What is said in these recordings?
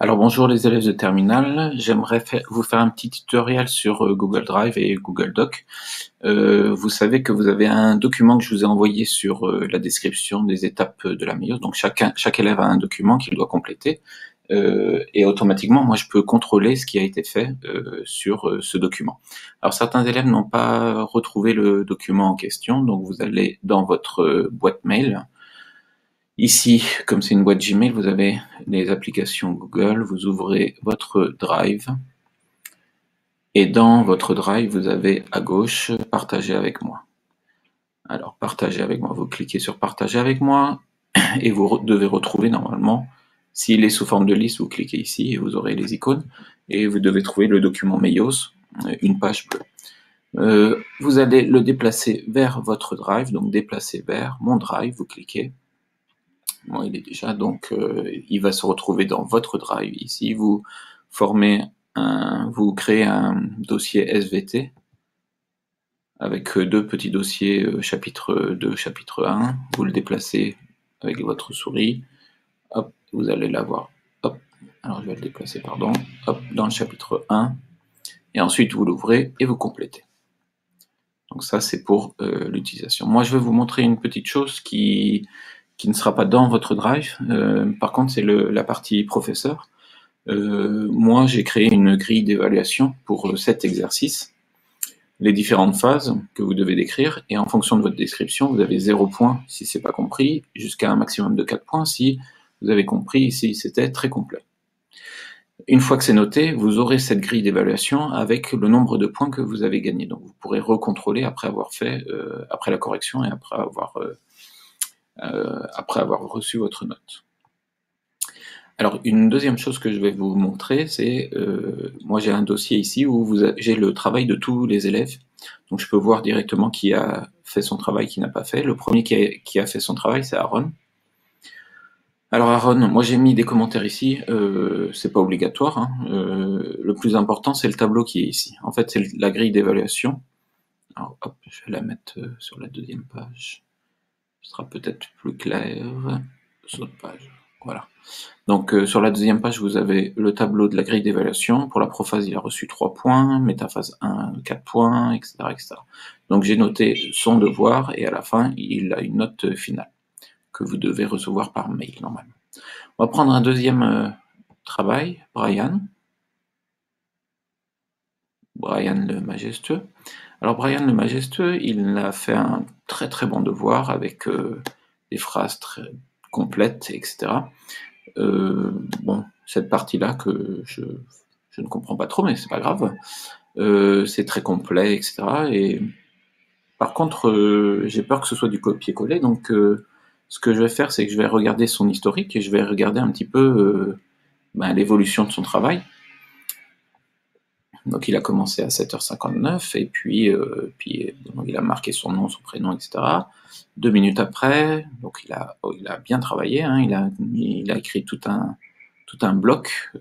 Alors bonjour les élèves de terminale, j'aimerais vous faire un petit tutoriel sur Google Drive et Google Doc. Vous savez que vous avez un document que je vous ai envoyé sur la description des étapes de la MEIOS. Donc chaque élève a un document qu'il doit compléter et automatiquement moi je peux contrôler ce qui a été fait sur ce document. Alors certains élèves n'ont pas retrouvé le document en question, donc vous allez dans votre boîte mail. Ici, comme c'est une boîte Gmail, vous avez les applications Google, vous ouvrez votre Drive, et dans votre Drive, vous avez à gauche « Partager avec moi ». Alors, partager avec moi, vous cliquez sur « Partager avec moi » et vous devez retrouver normalement, s'il est sous forme de liste, vous cliquez ici et vous aurez les icônes, et vous devez trouver le document MEIOS, une page bleue. Vous allez le déplacer vers votre Drive, donc déplacer vers « Mon Drive », vous cliquez. Bon, il est déjà, donc il va se retrouver dans votre Drive ici. Vous créez un dossier SVT avec deux petits dossiers chapitre 2, chapitre 1. Vous le déplacez avec votre souris. Hop, vous allez l'avoir. Hop, alors je vais le déplacer, pardon. Hop, dans le chapitre 1. Et ensuite vous l'ouvrez et vous complétez. Donc ça c'est pour l'utilisation. Moi je vais vous montrer une petite chose qui ne sera pas dans votre Drive. Par contre, c'est la partie professeur. Moi, j'ai créé une grille d'évaluation pour cet exercice, les différentes phases que vous devez décrire, et en fonction de votre description, vous avez 0 points si c'est pas compris, jusqu'à un maximum de 4 points si vous avez compris, si c'était très complet. Une fois que c'est noté, vous aurez cette grille d'évaluation avec le nombre de points que vous avez gagné. Donc vous pourrez recontrôler après avoir fait, après la correction et après avoir reçu votre note. Alors, une deuxième chose que je vais vous montrer, c'est, moi j'ai un dossier ici où j'ai le travail de tous les élèves, donc je peux voir directement qui a fait son travail, qui n'a pas fait. Le premier qui a fait son travail, c'est Aaron. Alors Aaron, moi j'ai mis des commentaires ici, c'est pas obligatoire, hein. Le plus important c'est le tableau qui est ici. En fait, c'est la grille d'évaluation. Alors hop, je vais la mettre sur la deuxième page. Ce sera peut-être plus clair. Sur la page, voilà. Donc sur la deuxième page, vous avez le tableau de la grille d'évaluation. Pour la prophase, il a reçu 3 points, métaphase 1, 4 points, etc. etc. Donc j'ai noté son devoir, et à la fin, il a une note finale, que vous devez recevoir par mail, normalement. On va prendre un deuxième travail, Brian le majestueux. Alors Brian le majestueux, il a fait un très très bon devoir, avec des phrases très complètes, etc. Bon, cette partie-là que je ne comprends pas trop, mais c'est pas grave. C'est très complet, etc. Et par contre, j'ai peur que ce soit du copier-coller, donc ce que je vais faire, c'est que je vais regarder son historique et je vais regarder un petit peu l'évolution de son travail. Donc il a commencé à 7h59, et puis il a marqué son nom, son prénom, etc. 2 minutes après, donc il a bien travaillé, hein, il a écrit tout un bloc.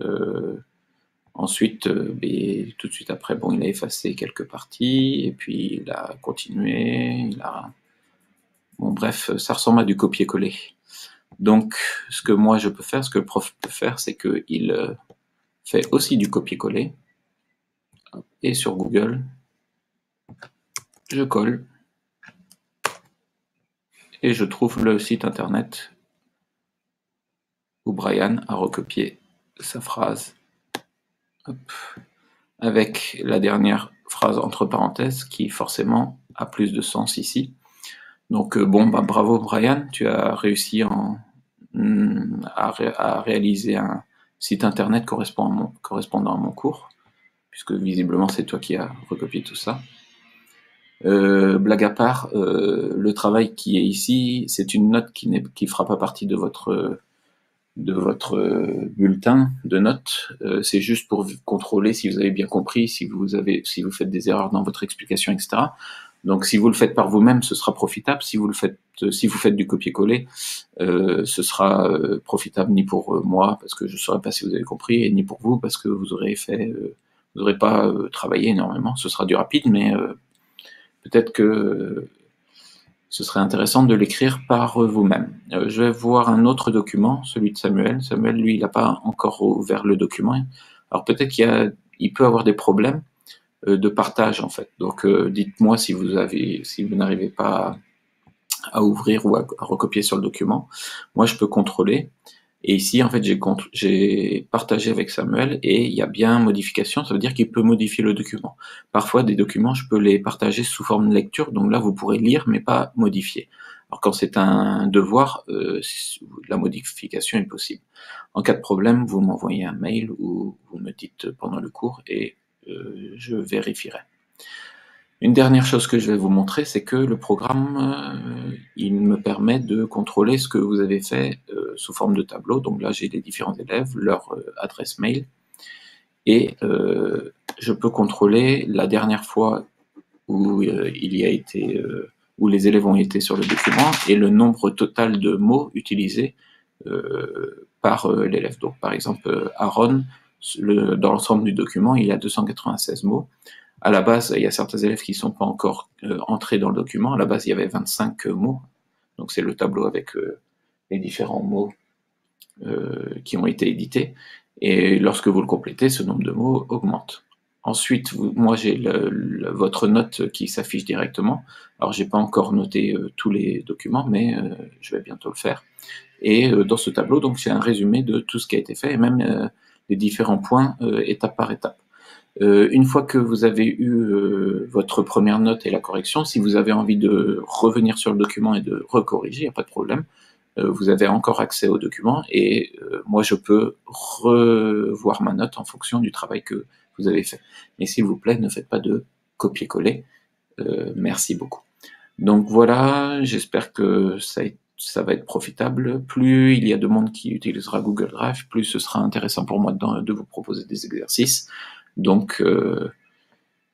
Ensuite, tout de suite après, bon, il a effacé quelques parties, et puis il a continué, bon bref, ça ressemble à du copier-coller. Donc ce que moi je peux faire, ce que le prof peut faire, c'est qu'il fait aussi du copier-coller, et sur Google, je colle, et je trouve le site internet où Brian a recopié sa phrase, hop, avec la dernière phrase entre parenthèses qui forcément a plus de sens ici. Donc bon, bravo Brian, tu as réussi à réaliser un site internet correspondant à mon cours, puisque visiblement c'est toi qui as recopié tout ça. Blague à part, le travail qui est ici, c'est une note qui fera pas partie de votre bulletin de notes. C'est juste pour contrôler si vous avez bien compris, si vous faites des erreurs dans votre explication, etc. Donc si vous le faites par vous-même, ce sera profitable. Si vous faites du copier-coller, ce sera profitable ni pour moi, parce que je ne saurais pas si vous avez compris, et ni pour vous, parce que vous n'aurez pas travaillé énormément. Ce sera du rapide, mais peut-être que ce serait intéressant de l'écrire par vous-même. Je vais voir un autre document, celui de Samuel. Samuel, lui, il n'a pas encore ouvert le document. Alors peut-être qu'il peut avoir des problèmes de partage en fait. Donc dites-moi si vous n'arrivez pas à ouvrir ou à recopier sur le document. Moi, je peux contrôler. Et ici, en fait, j'ai partagé avec Samuel et il y a bien modification, ça veut dire qu'il peut modifier le document. Parfois, des documents, je peux les partager sous forme de lecture, donc là, vous pourrez lire, mais pas modifier. Alors, quand c'est un devoir, la modification est possible. En cas de problème, vous m'envoyez un mail ou vous me dites pendant le cours et je vérifierai. Une dernière chose que je vais vous montrer, c'est que le programme, il me permet de contrôler ce que vous avez fait sous forme de tableau. Donc là, j'ai les différents élèves, leur adresse mail, et je peux contrôler la dernière fois où où les élèves ont été sur le document et le nombre total de mots utilisés par l'élève. Donc par exemple, Aaron, dans l'ensemble du document, il y a 296 mots. À la base, il y a certains élèves qui ne sont pas encore entrés dans le document. À la base, il y avait 25 mots. Donc, c'est le tableau avec les différents mots qui ont été édités. Et lorsque vous le complétez, ce nombre de mots augmente. Ensuite, moi, j'ai votre note qui s'affiche directement. Alors, j'ai pas encore noté tous les documents, mais je vais bientôt le faire. Et dans ce tableau, donc, j'ai un résumé de tout ce qui a été fait et même les différents points étape par étape. Une fois que vous avez eu votre première note et la correction, si vous avez envie de revenir sur le document et de recorriger, il n'y a pas de problème. Vous avez encore accès au document et moi je peux revoir ma note en fonction du travail que vous avez fait. Mais s'il vous plaît, ne faites pas de copier-coller. Merci beaucoup. Donc voilà, j'espère que ça va être profitable. Plus il y a de monde qui utilisera Google Drive, plus ce sera intéressant pour moi de vous proposer des exercices. Donc,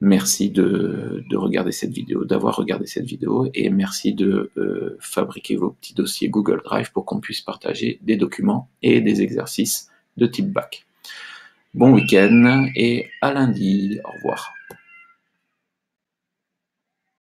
merci de regarder cette vidéo, d'avoir regardé cette vidéo, et merci de fabriquer vos petits dossiers Google Drive pour qu'on puisse partager des documents et des exercices de type bac. Bon week-end et à lundi. Au revoir.